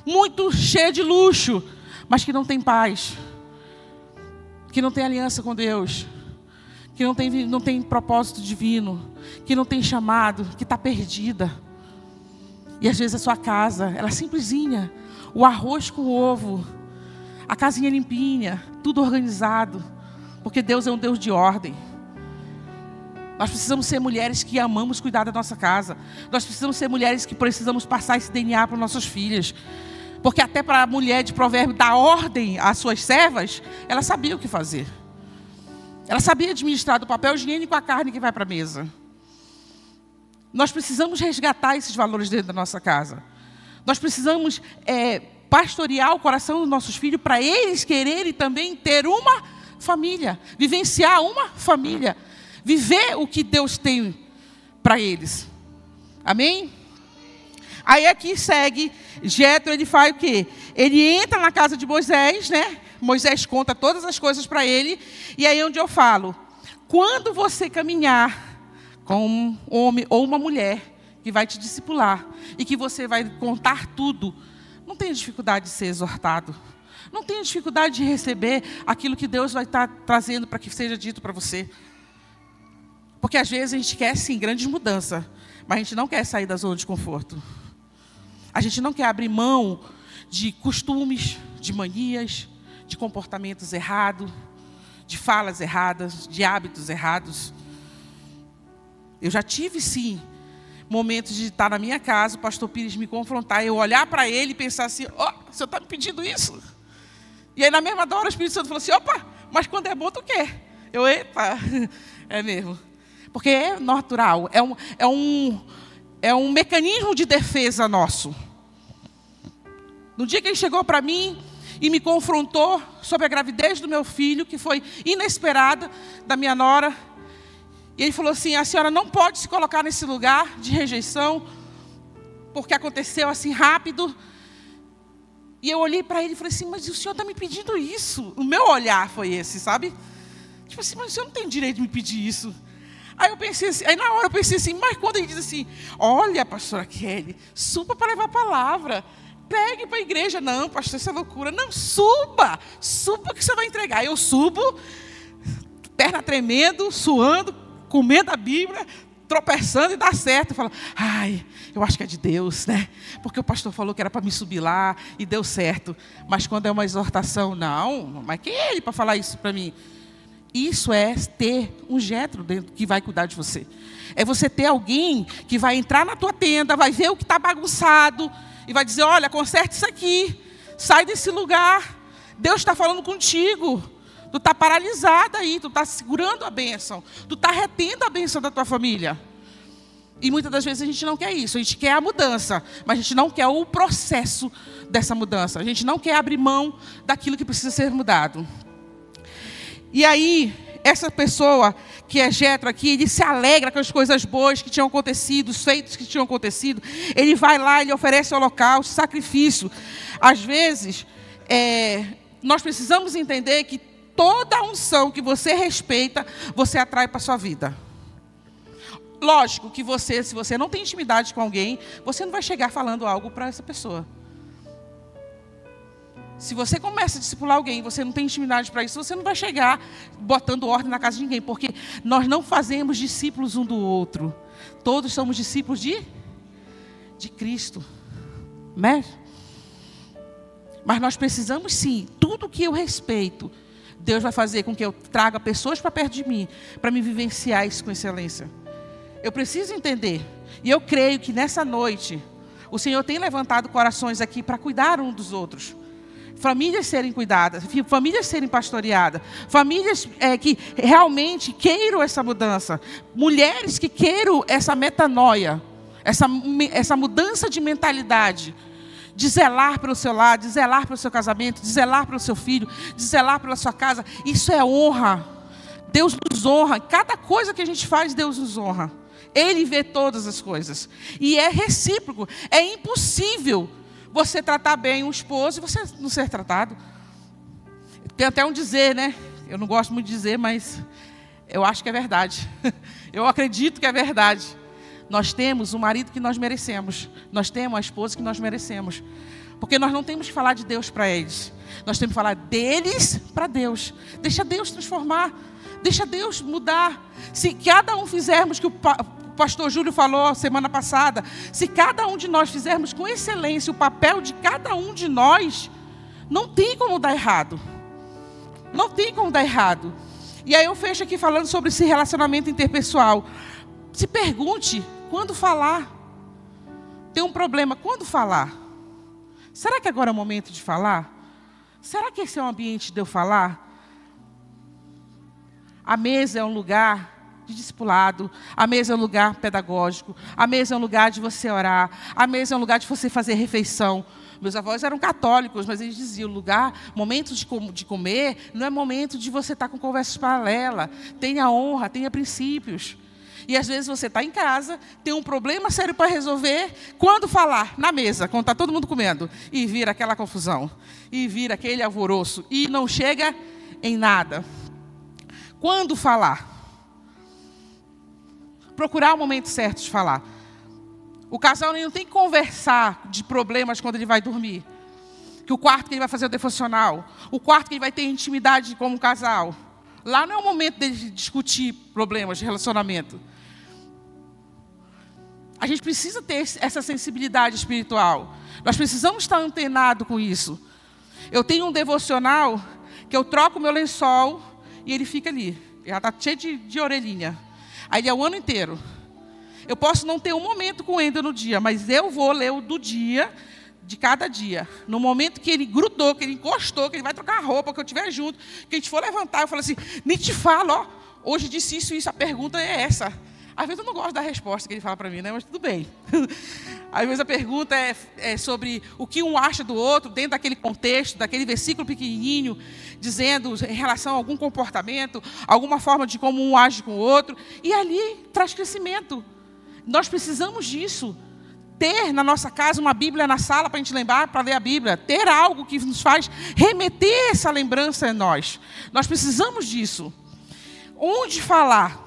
muito cheia de luxo, mas que não tem paz, que não tem aliança com Deus, que não tem propósito divino, que não tem chamado, que está perdida. E às vezes a sua casa, ela é simplesinha, o arroz com o ovo, a casinha limpinha, tudo organizado, porque Deus é um Deus de ordem. Nós precisamos ser mulheres que amamos cuidar da nossa casa. Nós precisamos ser mulheres que precisamos passar esse DNA para nossas filhas. Porque até para a mulher de provérbio dar ordem às suas servas, ela sabia o que fazer. Ela sabia administrar do papel higiênico a carne que vai para a mesa. Nós precisamos resgatar esses valores dentro da nossa casa. Nós precisamos pastorear o coração dos nossos filhos para eles quererem também ter uma família, vivenciar uma família, viver o que Deus tem para eles. Amém? Aí aqui segue, Jétro, ele faz o quê? Ele entra na casa de Moisés, né? Moisés conta todas as coisas para ele, e aí é onde eu falo, quando você caminhar com um homem ou uma mulher que vai te discipular, e que você vai contar tudo Não tenha dificuldade de ser exortado. Não tenha dificuldade de receber aquilo que Deus vai estar trazendo para que seja dito para você. Porque às vezes a gente quer sim grandes mudanças, mas a gente não quer sair da zona de conforto. A gente não quer abrir mão de costumes, de manias, de comportamentos errados, de falas erradas, de hábitos errados. Eu já tive sim momentos de estar na minha casa, o pastor Pires me confrontar, eu olhar para ele e pensar assim, o senhor está me pedindo isso? E aí na mesma hora o Espírito Santo falou assim, opa, mas quando é bom tu quer? Eu, epa, é mesmo. Porque é natural, é um mecanismo de defesa nosso. No dia que ele chegou para mim e me confrontou sobre a gravidez do meu filho, que foi inesperada, da minha nora, e ele falou assim, a senhora não pode se colocar nesse lugar de rejeição, porque aconteceu assim rápido. E eu olhei para ele e falei assim, mas o senhor está me pedindo isso? O meu olhar foi esse, sabe? Tipo assim, mas o senhor não tem direito de me pedir isso. Aí eu pensei assim, aí na hora eu pensei assim, mas quando ele diz assim, olha, pastora Kelly, suba para levar a palavra, pregue para a igreja. Não, pastor, isso é loucura. Não, suba que você vai entregar. Eu subo, perna tremendo, suando, comendo a Bíblia, tropeçando e dá certo. Eu falo, ai, eu acho que é de Deus, né? Porque o pastor falou que era para me subir lá e deu certo. Mas quando é uma exortação, não, mas quem é ele para falar isso para mim? Isso é ter um Jétro dentro que vai cuidar de você. É você ter alguém que vai entrar na tua tenda, vai ver o que está bagunçado e vai dizer, olha, conserte isso aqui, sai desse lugar. Deus está falando contigo. Tu está paralisada aí, tu está segurando a bênção, tu está retendo a bênção da tua família. E muitas das vezes a gente não quer isso, a gente quer a mudança, mas a gente não quer o processo dessa mudança. A gente não quer abrir mão daquilo que precisa ser mudado. E aí, essa pessoa que é Jétro aqui, ele se alegra com as coisas boas que tinham acontecido, os feitos que tinham acontecido. Ele vai lá, ele oferece holocausto, sacrifício. Às vezes, nós precisamos entender que toda unção que você respeita, você atrai para a sua vida. Lógico que você, se você não tem intimidade com alguém, você não vai chegar falando algo para essa pessoa. Se você começa a discipular alguém, você não tem intimidade para isso, você não vai chegar botando ordem na casa de ninguém, porque nós não fazemos discípulos um do outro. Todos somos discípulos de Cristo, né? Mas nós precisamos sim, tudo que eu respeito, Deus vai fazer com que eu traga pessoas para perto de mim, para me vivenciar isso com excelência. Eu preciso entender, e eu creio que nessa noite, o Senhor tem levantado corações aqui para cuidar um dos outros. Famílias serem cuidadas, famílias serem pastoreadas, famílias que realmente queiram essa mudança, mulheres que queiram essa metanoia, essa mudança de mentalidade, de zelar pelo seu lar, de zelar pelo seu casamento, de zelar pelo seu filho, de zelar pela sua casa. Isso é honra. Deus nos honra. Cada coisa que a gente faz, Deus nos honra. Ele vê todas as coisas. E é recíproco. É impossível você tratar bem um esposo e você não ser tratado. Tem até um dizer, né? Eu não gosto muito de dizer, mas eu acho que é verdade. Eu acredito que é verdade. Nós temos o marido que nós merecemos. Nós temos a esposa que nós merecemos. Porque nós não temos que falar de Deus para eles. Nós temos que falar deles para Deus. Deixa Deus transformar. Deixa Deus mudar. Se cada um fizermos que o pastor Júlio falou semana passada, se cada um de nós fizermos com excelência o papel de cada um de nós, não tem como dar errado. Não tem como dar errado. E aí eu fecho aqui falando sobre esse relacionamento interpessoal. Se pergunte, quando falar? Tem um problema, quando falar? Será que agora é o momento de falar? Será que esse é o ambiente de eu falar? A mesa é um lugar de discipulado, a mesa é um lugar pedagógico, a mesa é um lugar de você orar, a mesa é um lugar de você fazer refeição. Meus avós eram católicos, mas eles diziam, momento de comer, não é momento de você estar com conversas paralelas. Tenha honra, tenha princípios. E às vezes você está em casa, tem um problema sério para resolver, quando falar? Na mesa, quando está todo mundo comendo. E vira aquela confusão, e vira aquele alvoroço, e não chega em nada. Quando falar? Procurar o momento certo de falar. O casal não tem que conversar de problemas quando ele vai dormir. que o quarto que ele vai fazer o devocional, o quarto que ele vai ter intimidade como casal. Lá não é o momento dele discutir problemas de relacionamento. A gente precisa ter essa sensibilidade espiritual. Nós precisamos estar antenados com isso. Eu tenho um devocional que eu troco meu lençol e ele fica ali. Já está cheio de orelhinha. Aí ele é o ano inteiro. Eu posso não ter um momento com o Wendel no dia, mas eu vou ler o do dia, de cada dia. No momento que ele grudou, que ele encostou, que ele vai trocar a roupa, que eu estiver junto, que a gente for levantar, eu falo assim, nem te falo, ó, hoje disse isso e isso, a pergunta é essa. Às vezes eu não gosto da resposta que ele fala para mim, né? Mas tudo bem. Às vezes a pergunta é sobre o que um acha do outro, dentro daquele contexto, daquele versículo pequenininho, dizendo em relação a algum comportamento, alguma forma de como um age com o outro. E ali traz crescimento. Nós precisamos disso. Ter na nossa casa uma Bíblia na sala para a gente lembrar, para ler a Bíblia. Ter algo que nos faz remeter essa lembrança em nós. Nós precisamos disso. Onde falar?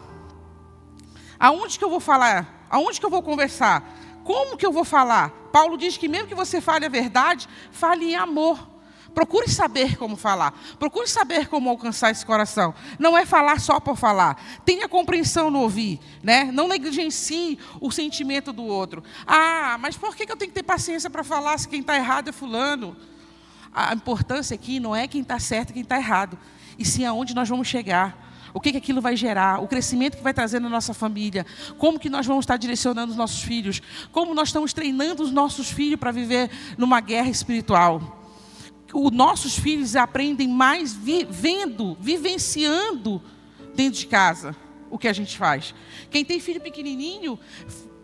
Aonde que eu vou falar? Aonde que eu vou conversar? Como que eu vou falar? Paulo diz que mesmo que você fale a verdade, fale em amor. Procure saber como falar. Procure saber como alcançar esse coração. Não é falar só por falar. Tenha compreensão no ouvir, né? Não negligencie o sentimento do outro. Ah, mas por que eu tenho que ter paciência para falar se quem está errado é fulano? A importância aqui não é quem está certo e quem está errado, e sim aonde nós vamos chegar. O que aquilo vai gerar, o crescimento que vai trazer na nossa família, como que nós vamos estar direcionando os nossos filhos, como nós estamos treinando os nossos filhos para viver numa guerra espiritual. Os nossos filhos aprendem mais vivenciando dentro de casa o que a gente faz. Quem tem filho pequenininho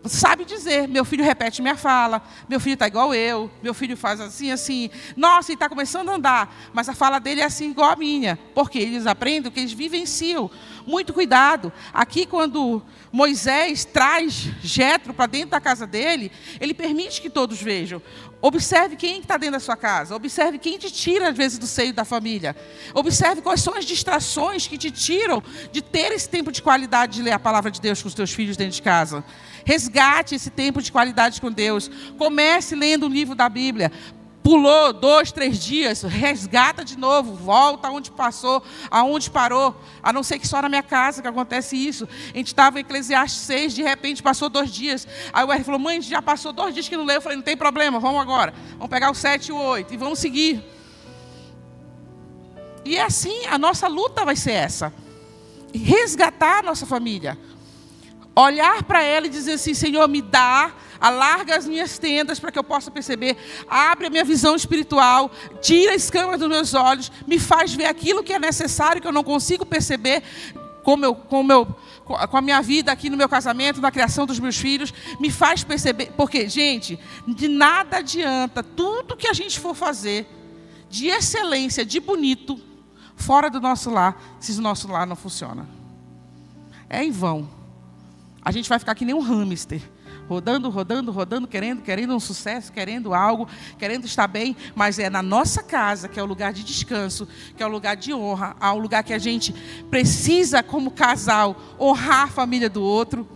sabe dizer, meu filho repete minha fala, meu filho está igual eu, meu filho faz assim, assim. Nossa, ele está começando a andar, mas a fala dele é assim igual a minha. Porque eles aprendem o que eles vivenciam. Muito cuidado. Aqui, quando Moisés traz Jetro para dentro da casa dele, ele permite que todos vejam. Observe quem está dentro da sua casa. Observe quem te tira, às vezes, do seio da família. Observe quais são as distrações que te tiram de ter esse tempo de qualidade de ler a palavra de Deus com os teus filhos dentro de casa. Resgate esse tempo de qualidade com Deus. Comece lendo o livro da Bíblia. Pulou 2, 3 dias, resgata de novo, volta aonde passou, aonde parou. A não ser que só na minha casa que acontece isso. A gente estava em Eclesiastes 6, de repente passou 2 dias. Aí o R falou, mãe, a gente já passou 2 dias que não leu. Eu falei, não tem problema, vamos agora. Vamos pegar o 7 e o 8 e vamos seguir. E é assim, a nossa luta vai ser essa. Resgatar a nossa família. Olhar para ela e dizer assim, Senhor, me dá, alarga as minhas tendas para que eu possa perceber, abre a minha visão espiritual, tira as escamas dos meus olhos, me faz ver aquilo que é necessário, que eu não consigo perceber com a minha vida aqui no meu casamento, na criação dos meus filhos, me faz perceber, porque, gente, de nada adianta tudo que a gente for fazer, de excelência, de bonito, fora do nosso lar, se o nosso lar não funciona. É em vão. A gente vai ficar que nem um hamster, rodando, rodando, rodando, querendo um sucesso, querendo algo, querendo estar bem, mas é na nossa casa, que é o lugar de descanso, que é o lugar de honra, é o lugar que a gente precisa, como casal, honrar a família do outro,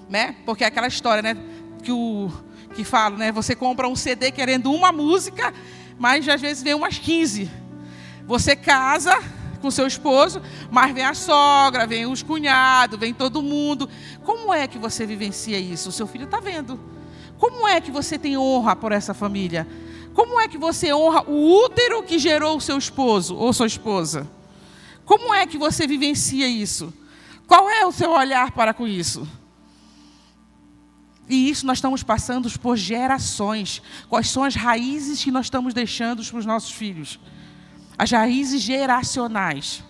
né? Porque é aquela história, né? Que fala, né? Você compra um CD querendo uma música, mas às vezes vem umas 15. Você casa com seu esposo, mas vem a sogra, vem os cunhados, vem todo mundo. Como é que você vivencia isso? O seu filho está vendo. Como é que você tem honra por essa família? Como é que você honra o útero que gerou o seu esposo ou sua esposa? Como é que você vivencia isso? Qual é o seu olhar para com isso? E isso nós estamos passando por gerações. Quais são as raízes que nós estamos deixando para os nossos filhos? As raízes geracionais.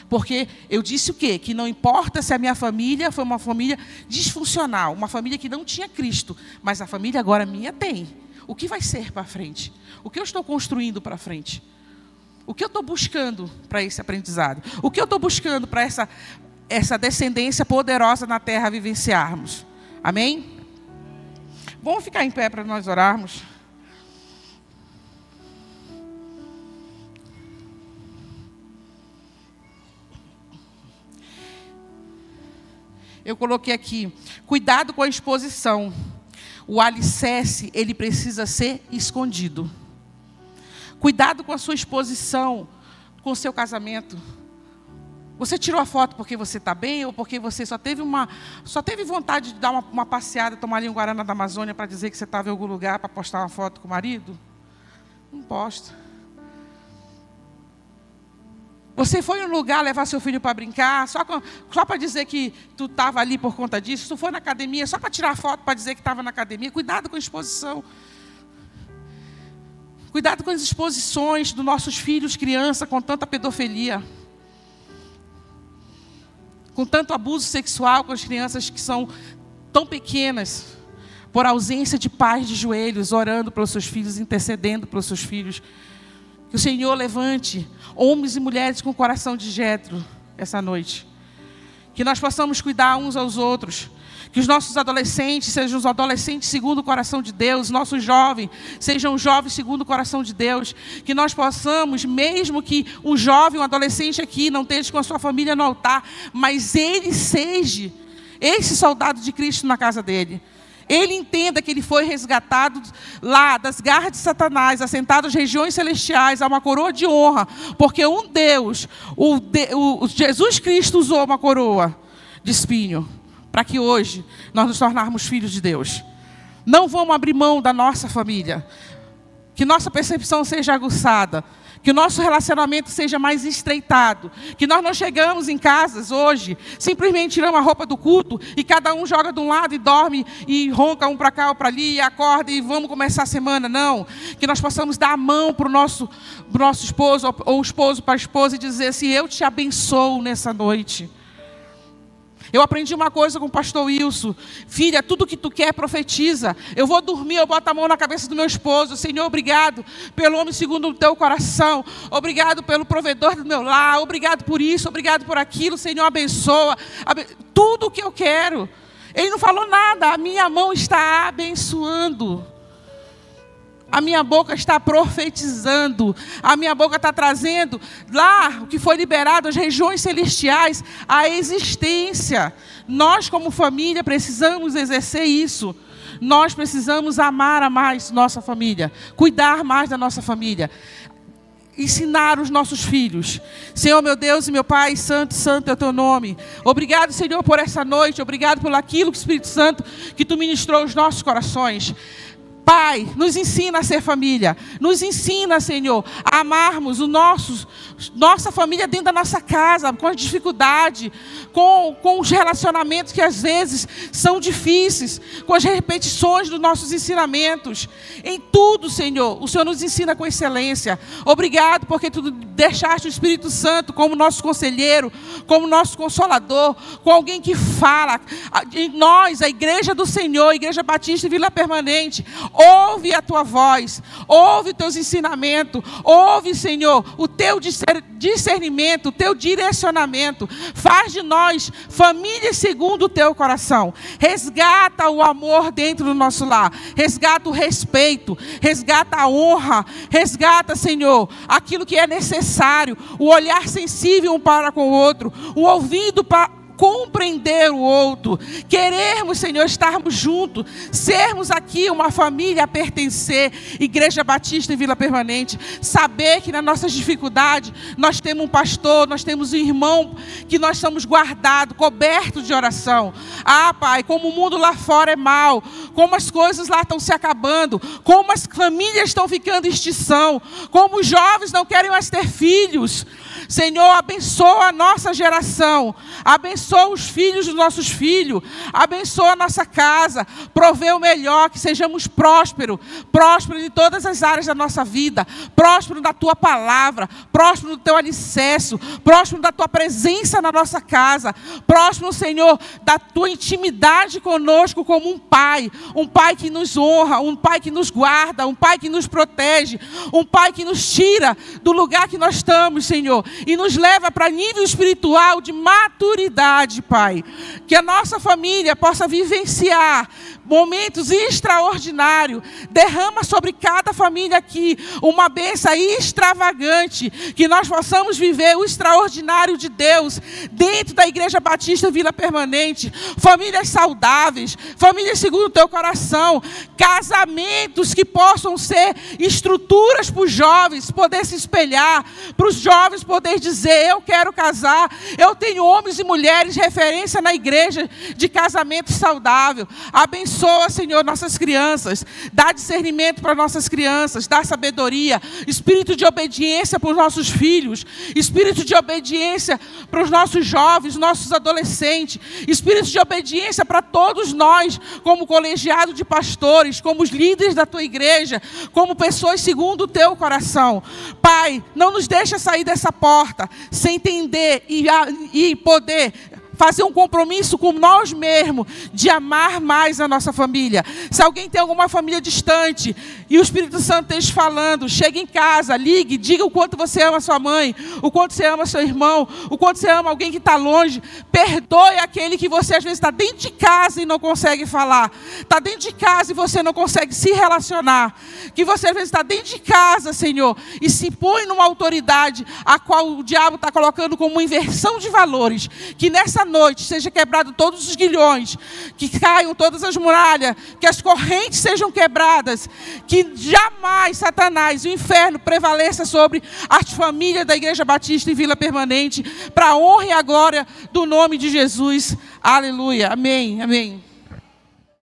Porque eu disse o quê? Que não importa se a minha família foi uma família disfuncional, uma família que não tinha Cristo, mas a família agora minha tem. O que vai ser para frente? O que eu estou construindo para frente? O que eu estou buscando para esse aprendizado? O que eu estou buscando para essa descendência poderosa na terra vivenciarmos? Amém? Vamos ficar em pé para nós orarmos. Eu coloquei aqui, cuidado com a exposição. O alicerce, ele precisa ser escondido. Cuidado com a sua exposição, com o seu casamento. Você tirou a foto porque você está bem ou porque você só teve vontade de dar uma passeada, tomar ali um Guaraná da Amazônia para dizer que você estava em algum lugar para postar uma foto com o marido? Não posta. Você foi em um lugar levar seu filho para brincar, só para dizer que tu estava ali por conta disso. Tu foi na academia só para tirar foto, para dizer que estava na academia. Cuidado com a exposição. Cuidado com as exposições dos nossos filhos, criança, com tanta pedofilia. Com tanto abuso sexual com as crianças que são tão pequenas, por ausência de pais de joelhos, orando pelos seus filhos, intercedendo pelos seus filhos. Que o Senhor levante homens e mulheres com o coração de Jétro essa noite. Que nós possamos cuidar uns aos outros. Que os nossos adolescentes sejam os adolescentes segundo o coração de Deus. Nossos jovens sejam jovens segundo o coração de Deus. Que nós possamos, mesmo que um jovem, um adolescente aqui não esteja com a sua família no altar, mas ele seja esse soldado de Cristo na casa dele. Ele entenda que ele foi resgatado lá das garras de Satanás, assentado às regiões celestiais, a uma coroa de honra, porque um Deus, Jesus Cristo usou uma coroa de espinho, para que hoje nós nos tornarmos filhos de Deus. Não vamos abrir mão da nossa família. Que nossa percepção seja aguçada. Que o nosso relacionamento seja mais estreitado. Que nós não chegamos em casas hoje, simplesmente tiramos a roupa do culto e cada um joga de um lado e dorme e ronca um para cá ou para ali e acorda e vamos começar a semana. Não. Que nós possamos dar a mão para o nosso esposo ou o esposo para a esposa e dizer assim: eu te abençoo nessa noite. Eu aprendi uma coisa com o pastor Wilson: filha, tudo que tu quer, profetiza. Eu vou dormir, eu boto a mão na cabeça do meu esposo. Senhor, obrigado pelo homem segundo o teu coração. Obrigado pelo provedor do meu lar. Obrigado por isso, obrigado por aquilo. Senhor, abençoa. Tudo o que eu quero. Ele não falou nada, a minha mão está abençoando. A minha boca está profetizando. A minha boca está trazendo lá o que foi liberado, as regiões celestiais, a existência. Nós, como família, precisamos exercer isso. Nós precisamos amar mais nossa família, cuidar mais da nossa família, ensinar os nossos filhos. Senhor, meu Deus e meu Pai, santo, santo é o teu nome. Obrigado, Senhor, por essa noite. Obrigado por aquilo, Espírito Santo, que tu ministrou aos nossos corações. Pai, nos ensina a ser família. Nos ensina, Senhor, a amarmos nossa família dentro da nossa casa, com as dificuldades, com os relacionamentos que às vezes são difíceis, com as repetições dos nossos ensinamentos. Em tudo, Senhor, o Senhor nos ensina com excelência. Obrigado porque tu deixaste o Espírito Santo como nosso conselheiro, como nosso consolador, com alguém que fala. Em nós, a Igreja do Senhor, a Igreja Batista e Vila Permanente, ouve a tua voz, ouve os teus ensinamentos, ouve, Senhor, o teu discernimento, o teu direcionamento. Faz de nós família segundo o teu coração. Resgata o amor dentro do nosso lar, resgata o respeito, resgata a honra, resgata, Senhor, aquilo que é necessário, o olhar sensível um para com o outro, o ouvido para compreender o outro, querermos, Senhor, estarmos juntos, sermos aqui uma família a pertencer, Igreja Batista e Vila Permanente, saber que nas nossas dificuldades nós temos um pastor, nós temos um irmão, que nós somos guardados, cobertos de oração. Ah, Pai, como o mundo lá fora é mau, como as coisas lá estão se acabando, como as famílias estão ficando em extinção, como os jovens não querem mais ter filhos. Senhor, abençoa a nossa geração, abençoa os filhos dos nossos filhos, abençoa a nossa casa, provê o melhor, que sejamos prósperos em todas as áreas da nossa vida, prósperos da tua palavra, prósperos do teu alicerce, prósperos da tua presença na nossa casa, prósperos, Senhor, da tua intimidade conosco como um pai que nos honra, um pai que nos guarda, um pai que nos protege, um pai que nos tira do lugar que nós estamos, Senhor, e nos leva para nível espiritual de maturidade, Pai. Que a nossa família possa vivenciar momentos extraordinários. Derrama sobre cada família aqui uma bênção extravagante, que nós possamos viver o extraordinário de Deus dentro da Igreja Batista Vila Permanente. Famílias saudáveis, famílias segundo o teu coração, casamentos que possam ser estruturas para os jovens poder se espelhar, para os jovens poder dizer: eu quero casar, eu tenho homens e mulheres referência na igreja de casamento saudável. Abençoa, Senhor, nossas crianças, dá discernimento para nossas crianças, dá sabedoria, espírito de obediência para os nossos filhos, espírito de obediência para os nossos jovens, nossos adolescentes, espírito de obediência para todos nós, como colegiado de pastores, como os líderes da tua igreja, como pessoas segundo o teu coração. Pai, não nos deixa sair dessa porta sem entender e poder fazer um compromisso com nós mesmos de amar mais a nossa família. Se alguém tem alguma família distante e o Espírito Santo esteja falando, chegue em casa, ligue, diga o quanto você ama sua mãe, o quanto você ama seu irmão, o quanto você ama alguém que está longe. Perdoe aquele que você às vezes está dentro de casa e não consegue falar, está dentro de casa e você não consegue se relacionar, que você às vezes está dentro de casa, Senhor, e se põe numa autoridade a qual o diabo está colocando como uma inversão de valores. Que nessa noite seja quebrado todos os grilhões, que caiam todas as muralhas, que as correntes sejam quebradas, que jamais Satanás, o inferno, prevaleça sobre as famílias da Igreja Batista e Vila Permanente, para a honra e a glória do nome de Jesus. Aleluia. Amém. Amém.